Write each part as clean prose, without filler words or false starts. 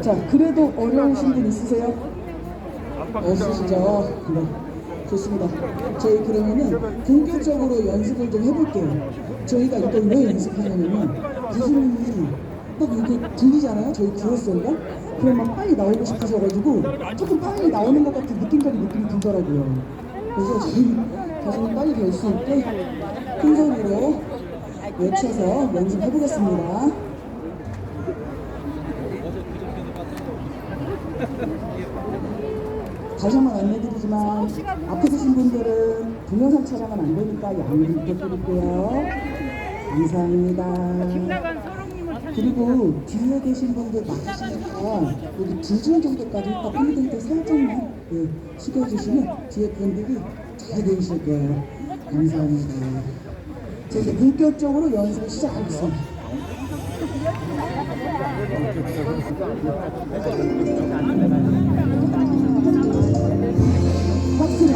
자, 그래도 어려우신 분 있으세요? 없으시죠? 네, 좋습니다. 저희 그러면은 본격적으로 연습을 좀 해볼게요. 저희가 이걸 왜 연습하냐면은 교수님이 딱 이게 들리잖아요? 저희 구호소리가? 그럼 막 빨리 나오고 싶으셔가지고 조금 빨리 나오는 것 같은 느낌이 들더라고요. 그래서 저희 가수님 빨리 될 수 있게 큰 소리로 외쳐서 연습해보겠습니다. 다시 한번 안내드리지만 앞에 계신 분들은 동영상 촬영은 안 되니까 양해 부탁드릴게요. 감사합니다. 그리고 뒤에 계신 분들 막히시니까 여기 2줄 정도까지 일단 밴드한테 살짝만 숙여주시면 뒤에 분들이 잘 보이실 거예요. 감사합니다. 자, 이제 본격적으로 연습을 시작하겠습니다. 박수는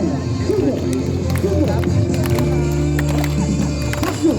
크게 박수.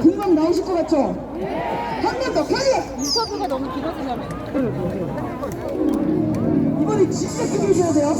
금방 나오실 것 같죠? 한 번 더 가게! 인터뷰가 너무 길어지냐며. 이번에 진짜 크게 해줘야 돼요.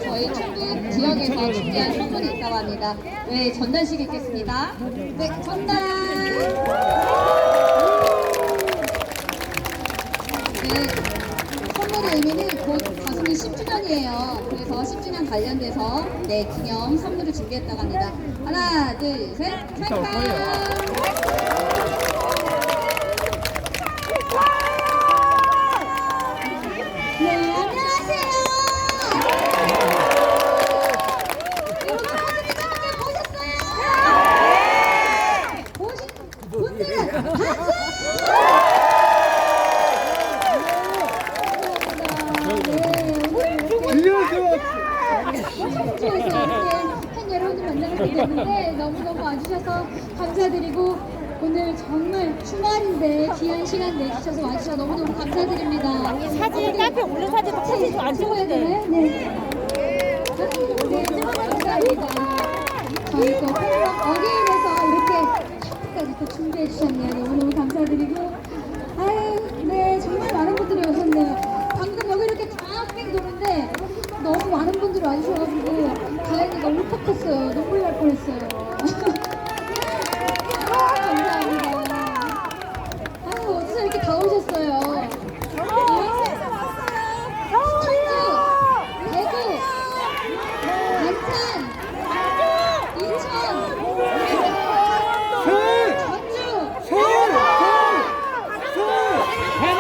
저희 충북 지역에서 준비한 선물이 있다고 합니다. 네, 전달식 있겠습니다. 네, 전달! 네, 선물의 의미는 곧 가수님 10주년이에요. 그래서 10주년 관련돼서 네, 기념 선물을 준비했다고 합니다. 하나, 둘, 셋, 찰칵! 팬 여러분들 만나게 됐는데 너무너무 와주셔서 감사드리고 오늘 정말 주말인데 귀한 시간 내주셔서 와주셔서 너무너무 감사드립니다. 사진 카페 올린 사진 좀 안 찍어야 돼. 네. 네, 정말 감사합니다. 저희 또 어게인에서 이렇게 카페까지 또 준비해 주셨네요. 너무너무 감사드리고 아유, 네, 정말 많은 분들이 오셨네요. 방금 여기 이렇게 쫙뺑 도는데 너무 많은 분들이 와주셔가지고 다행히 너무 울컥했어요. 눈물 날 뻔했어요. 감사합니다. 아유, 어디서 이렇게 다 오셨어요. 청주, 대구, 안산, 인천, 전주, 해남!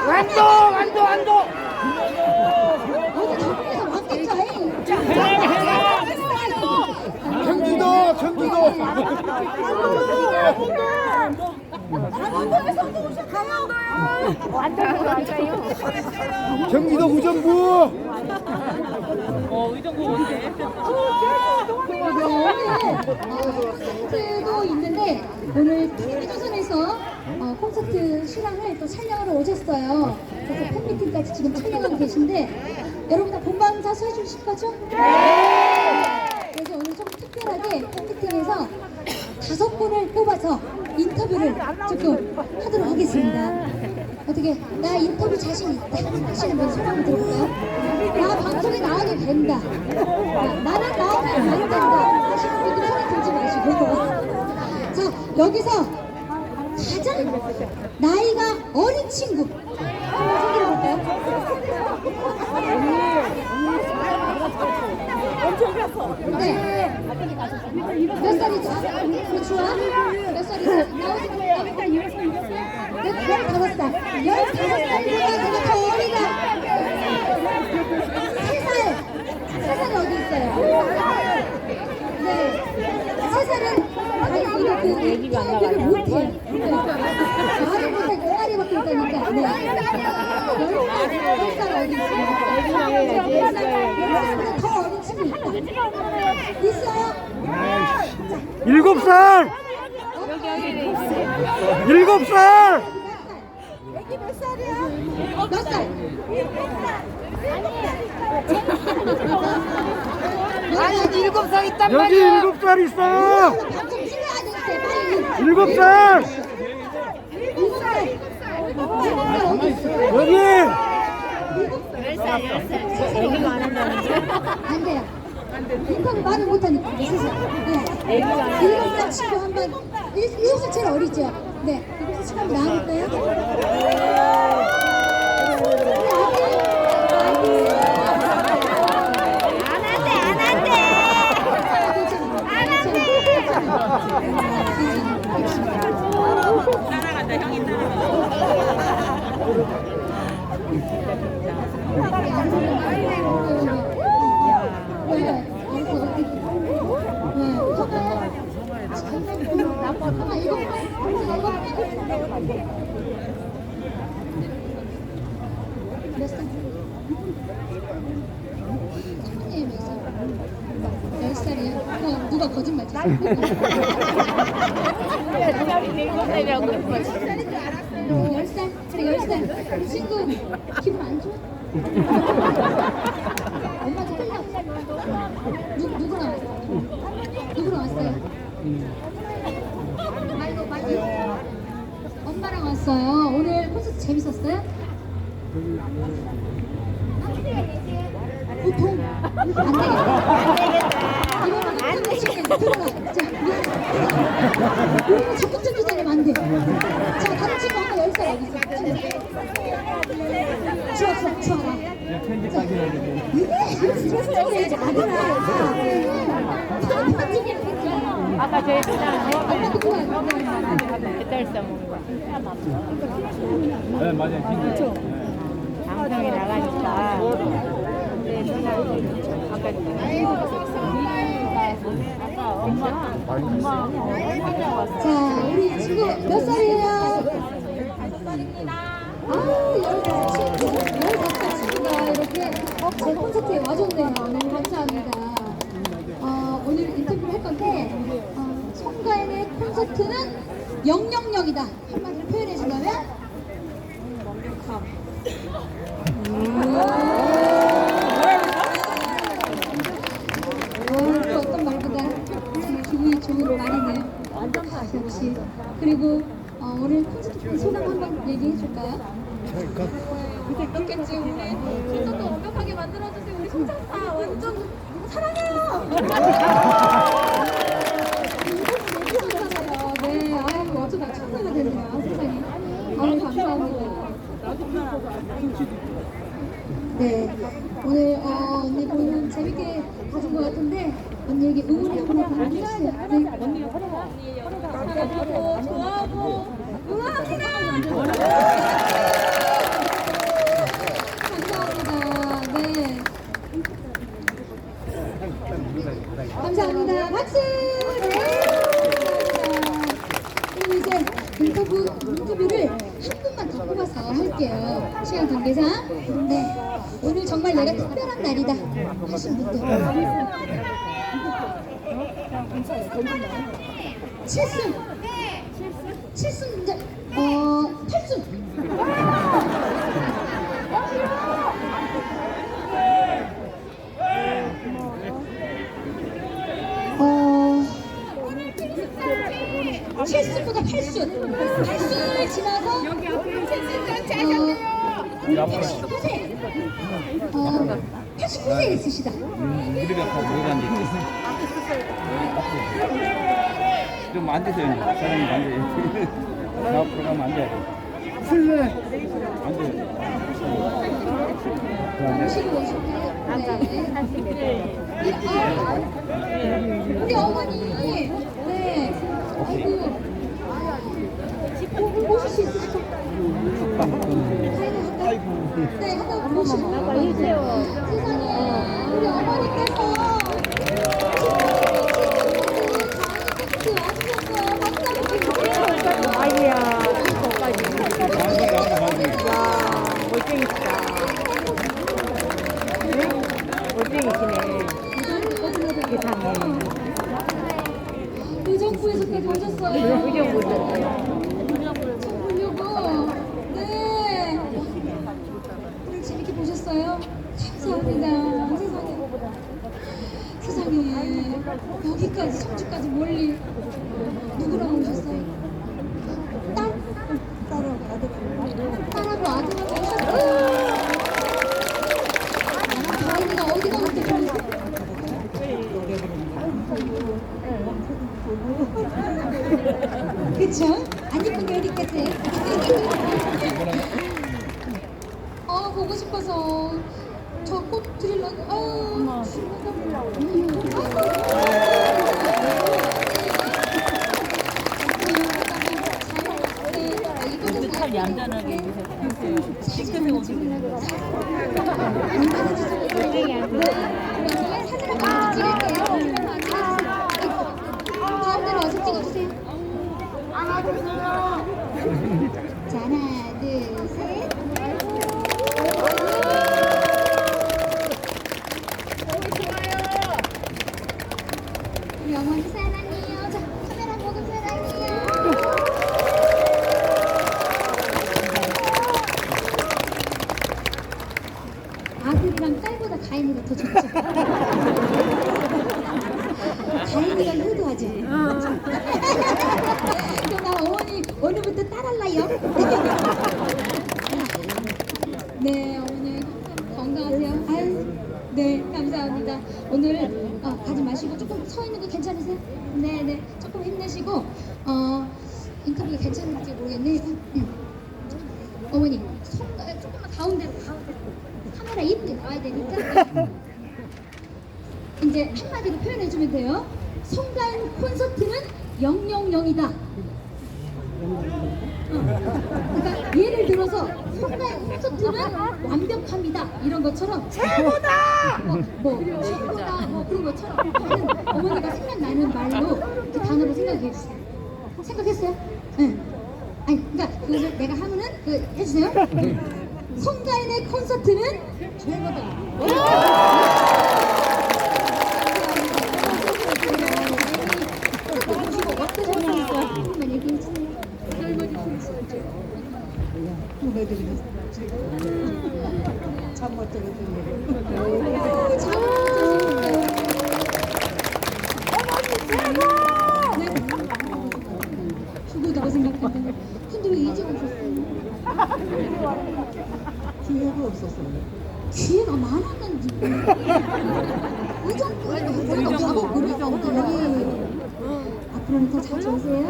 완도! 어디 전국에서 왔겠죠? 해남! 경기도! 경기도 의정부! 의정부 뭔데? 콘서트도 있는데 오늘 TV조선에서 콘서트 실황을 또 촬영하러 오셨어요. 그래서 팬미팅까지 지금 촬영하고 계신데 여러분 다 본방 사수 해주실 거죠? 네! 그래서 오늘 좀 특별하게 팬미팅에서 5분을 뽑아서 인터뷰를 조금 하도록 하겠습니다. 어떻게 나 인터뷰 자신 있다 하시는 분 소개 한번 들어볼까요? 나 방송에 나와도 된다. 나는 나오면 안 된다 하시는 분들 손에 들지 마시고 자, 여기서 가장 나이가 어린 친구 한번 소개해 볼까요? 네. 몇 살이죠? 우리 주아? 몇 살이죠? 나오지 못해. 15살. 15살보다 내가 더 어리다. 3살. 3살이 어디 있어요? 네. 3살은 이거 그 얘기를 못해요. 말을 못해 꼬마리밖에 있다니까. 네. 10살 어디 있어요? 10살보다 더 어린 친구 있다. 있어요? 7살. 7살. 애기 몇 살이야? 몇 살? 아니 7살 있단 여기 말이야. 7살 있어. 방좀 찍어야 되는데 빨리. 7살. 7살. 7살 어디 있어? 여기. 10살. 애기가 안 한다는데? 안 돼요. 인터뷰 말을 못하니까. 네. 7살 친구 한번 7살 제일 어리죠? 네. 7살 친구 한번 나와볼까요? 따라간다 형이 따라간다. 몇 살? 10살이요? 누가 거짓말 쳤어? 10살? 그래 10살 우리 친구 기분 안 좋아? 엄마도 끌려 누구랑 왔어요? 누구랑 왔어요? 말고 엄마랑 왔어요. 오늘 콘서트 재밌었어요? 보통 안 되겠다. 이거는 안 되겠다. 들어가. 자, 우리가 적극적이지 않으면 안 돼. 자, 다른 친구 아까 10살 어디 있어? 추워. 이게 적극적이지 않아. 아까 저희 그냥 엄마 누구야? 배달 써먹는 거. 네, 맞아요. 방송에 나가니까. 근데 저는 아까 엄마 왔어. 자, 우리 친구 몇 살이에요? 5살입니다. 아우, 15살 친구가 이렇게 제 콘서트에 와줬네요. 너무 감사합니다. 오늘 인터뷰를 할 건데, 송가인의 콘서트는 영영력이다. 한마디로 표현해 준다면? 또 어떤 말보다 정말 기분이 좋은 말이네요. 역시. 그리고 오늘 콘서트 소감 한번 얘기해 줄까요? 그렇겠지. 우리 콘서트 완벽하게 만들어주세요. 우리 소장사 완전 사랑해요. 네, 아유, 어쩌다 천사가 됐네요. 세상에. 아유, 감사합니다. 네, 오늘 언니 공연 재밌게 봐준 것 같은데 언니에게 응원의 한마디 해주세요. 네. 사랑하고 좋아하고 응원합니다. 감사합니다. 네. 감사합니다. 박수! 네. 감사합니다. 그리고 이제 인터뷰를 한 분만 더 뽑아서 할게요. 시간 관계상. 네. 오늘 정말 내가 특별한 날이다 하신 분들. 7승! 7승 이제 8승! 실수보다 8순을 지나서 89세 있으시다. 우리가 다 모르는데. 좀 앉으세요. 사람이 앉아요. 나 앞으로 가면 안 돼. 안 돼. 모시고 오실까요? 네. 우리 어머니. 네. 아이고. 모실 수 있으실까? 네, 한번 모시고. 세상에. 우리 어머니께서 아이야, 멀쩡히시다. 멀쩡히시네. 이게 다네. 세상에 여기까지 청주까지 멀리 누구랑 오셨어요? 딸하고 아들하고 오셨어요. 다행이가 어디가 그렇게 좋으세요? 그쵸? 안 예쁜 게 어디 있겠어요? 보고 싶어서 저 꽃 드리려고 참 얌전하게 입으셨어요. 사진을 찍으려고 안 받아주세요. 사진을 먼저 찍을게요. 가운데로 어서 찍어주세요. 자, 하나, 둘, 셋. 우리 어머니 사랑해요. 자, 카메라 보고 사랑해요. 아들이랑 딸보다 가인이가 더 좋죠. 가인이가 효도하지. 그럼 나 어머니 오늘부터 딸할라요? 네, 어머니 건강하세요. 아유, 네, 감사합니다. 오늘 가지 마시고 조금 서 있는 거 괜찮으세요? 네, 네, 조금 힘내시고 인터뷰가 괜찮을지 모르겠네. 어머니, 조금만 가운데로 카메라 이쁘게 나와야 되니까 이제 한마디로 표현해주면 돼요. 송가인 콘서트는 000이다. 그러니까 예를 들어서 송가인 콘서트는 완벽합니다. 이런 것처럼 최고다. 최고다. 그런 것처럼 다른 어머니가 생각나는 말로 그 단어로 생각해 주세요. 생각했어요? 네. 아니, 그러니까 그걸 내가 하면은 해주세요. 송가인의 콘서트는 최고다. 한번 얘기해 주세요. 할머니 콘서트. 후배들이 잠못 들었는데 죽어다고 생각했더니 근데 왜 이제 오셨어요? 기회가 없었어요. 기회가 많았는지 의정부에도 가고 그러던데 앞으로는 더 자주 오세요?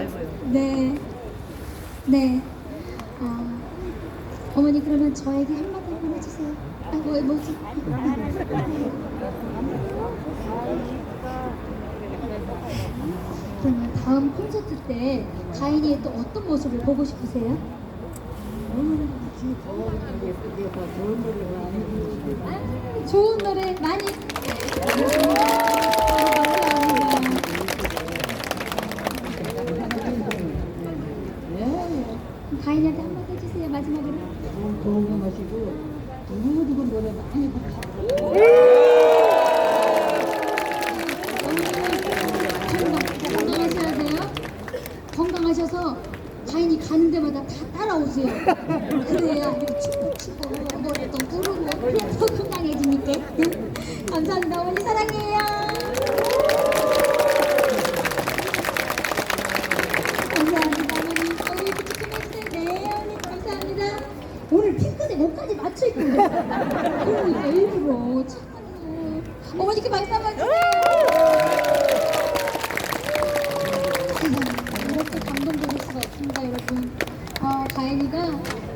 네. 네. 어머니 그러면 저에게 한마디 한번 해주세요. 뭐지? 그러면 다음 콘서트 때 가인이의 또 어떤 모습을 보고 싶으세요? 좋은 노래 많이 가인이한테 한마디 해주세요. 마지막으로. 건강하시고 누구 노래 많이 부르시고 건강하셔야 돼요. 건강하셔서 가인이 가는 데마다 다 따라오세요. 그래야 이렇게 춤도 추고 노래도 부르고 더 건강해지니까. 감사합니다. 어머니 사랑해요. 감사합니다. 어머니 이렇게 축하해주세요. 네 어머니 감사합니다. 오늘 핑크색 옷까지 맞춰 입고 그러니까 일부러 참아요. 어머니께 말씀 한번 주세요. 이렇게 감동적일 수가 없습니다, 여러분. 가인이가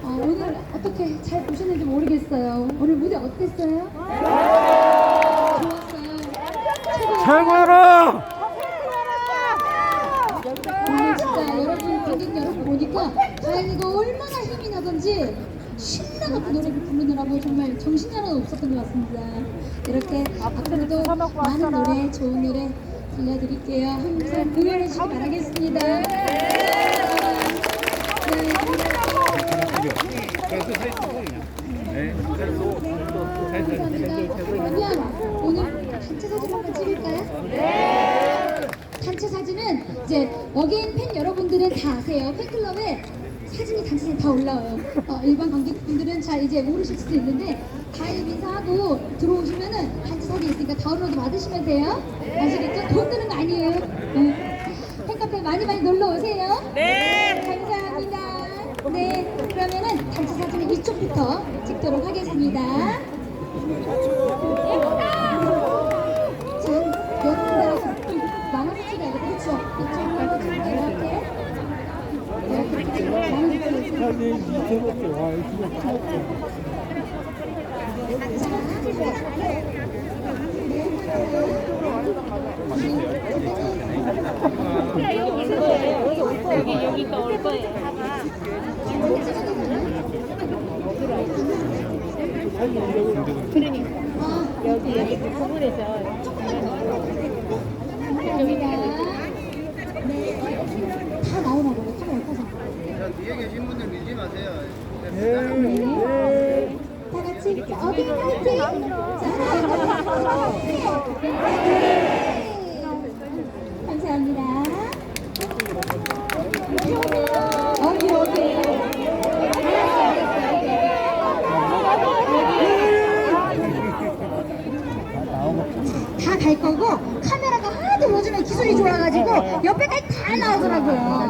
오늘 어떻게 잘 보셨는지 모르겠어요. 오늘 무대 어땠어요? 좋았어요. 최고라! 오늘 진짜 여러분, 관객 여러분 보니까 가인이가 얼마나 힘이 나던지 신나갖고 노래를 부르느라고 정말 정신이 하나도 없었던 것 같습니다. 이렇게 앞으로도 많은 노래, 좋은 노래 들려드릴게요. 항상 응원해 주시기 바라겠습니다. 감사합니다. 그러면 오늘 단체 사진 한번 찍을까요? 네. 단체 사진은 이제 어게인 팬 여러분들은 다 아세요. 팬클럽에 사진이 단체사진 다 올라와요. 일반 관객분들은 잘 이제 모르실 수도 있는데 다이브 인사하고 들어오시면은 단체 사진 있으니까 다운로드 받으시면 돼요. 아시겠죠? 돈 드는 거 아니에요. 네. 팬카페 많이 놀러 오세요. 네. 감사합니다. 네. 그러면은 단체 사진은 이쪽부터 찍도록 하겠습니다. 자, 여러분들 나눠주시면 안 되고 그렇죠? 이쪽으로 좀 이렇게. 여기가 올 거예요. 여기 그 부분에서 다 나오나봐요. 카메라 켜서. 뒤에 계신 분들 밀지 마세요. 네. 다 같이 어디 파이팅! 감사합니다. 여기. 다 갈 거고 카메라가 하도 요즘에 기술이 좋아가지고 옆에까지 다 나오더라고요.